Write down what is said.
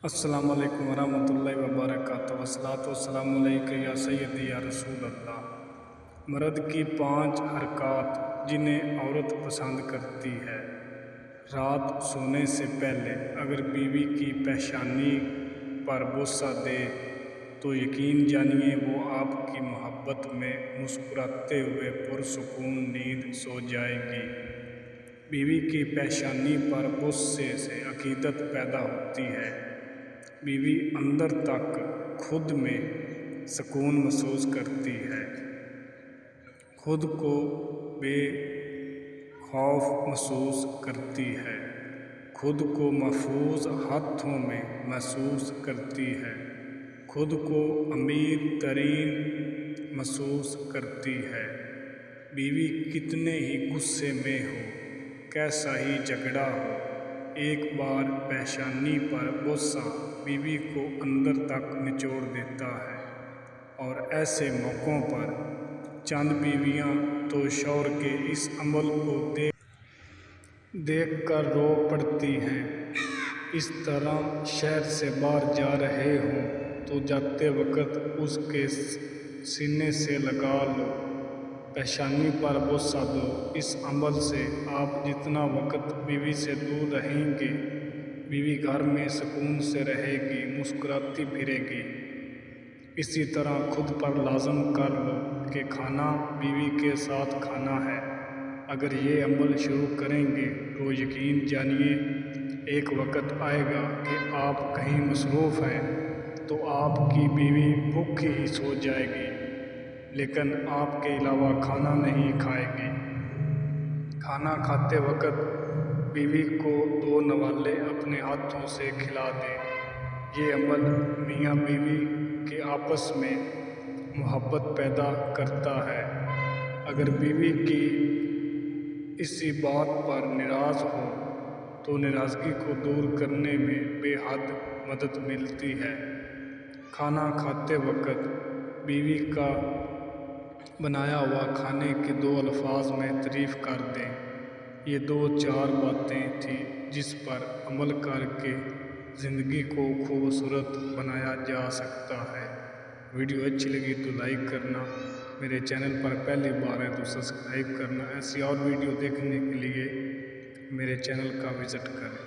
अस्सलाम वालेकुम वरहमतुल्लाहि वबरकातुहू। वस्सलातु वस्सलामु अलैका या सय्यदी या रसूल अल्लाह। मर्द की 5 हरकत जिन्हें औरत पसंद करती है। रात सोने से पहले अगर बीवी की पेशानी पर बोसा दे तो यकीन जानिए वो आपकी मोहब्बत में मुस्कुराते हुए पुरसुकून नींद सो जाएगी। बीवी की पेशानी पर बोसे से अकीदत पैदा होती है। बीवी अंदर तक खुद में सुकून महसूस करती है, खुद को बेखौफ महसूस करती है, खुद को महफूज हाथों में महसूस करती है, खुद को अमीर तरीन महसूस करती है। बीवी कितने ही गुस्से में हो, कैसा ही झगड़ा हो, एक बार पेशानी पर बोसा बीवी को अंदर तक निचोड़ देता है। और ऐसे मौक़ों पर चंद बीवियां तो शौहर के इस अमल को देख कर रो पड़ती हैं। इस तरह शहर से बाहर जा रहे हों तो जाते वक्त उसके सीने से लगा लो, पेशानी पर बोसा दो। इस अमल से आप जितना वक्त बीवी से दूर रहेंगे, बीवी घर में सुकून से रहेगी, मुस्कुराती फिरेगी। इसी तरह खुद पर लाज़म कर लो कि खाना बीवी के साथ खाना है। अगर ये अमल शुरू करेंगे तो यकीन जानिए एक वक्त आएगा कि आप कहीं मसरूफ़ हैं तो आपकी बीवी भूखी ही सो जाएगी, लेकिन आपके अलावा खाना नहीं खाएगी। खाना खाते वक्त बीवी को 2 नवाले अपने हाथों से खिला दें। ये अमल मियाँ बीवी के आपस में मोहब्बत पैदा करता है। अगर बीवी की इसी बात पर नाराज़ हो तो नाराज़गी को दूर करने में बेहद मदद मिलती है। खाना खाते वक्त बीवी का बनाया हुआ खाने के 2 अल्फाज में तारीफ़ कर दें। ये 2-4 बातें थी जिस पर अमल करके ज़िंदगी को खूबसूरत बनाया जा सकता है। वीडियो अच्छी लगी तो लाइक करना, मेरे चैनल पर पहली बार है तो सब्सक्राइब करना। ऐसी और वीडियो देखने के लिए मेरे चैनल का विज़िट करें।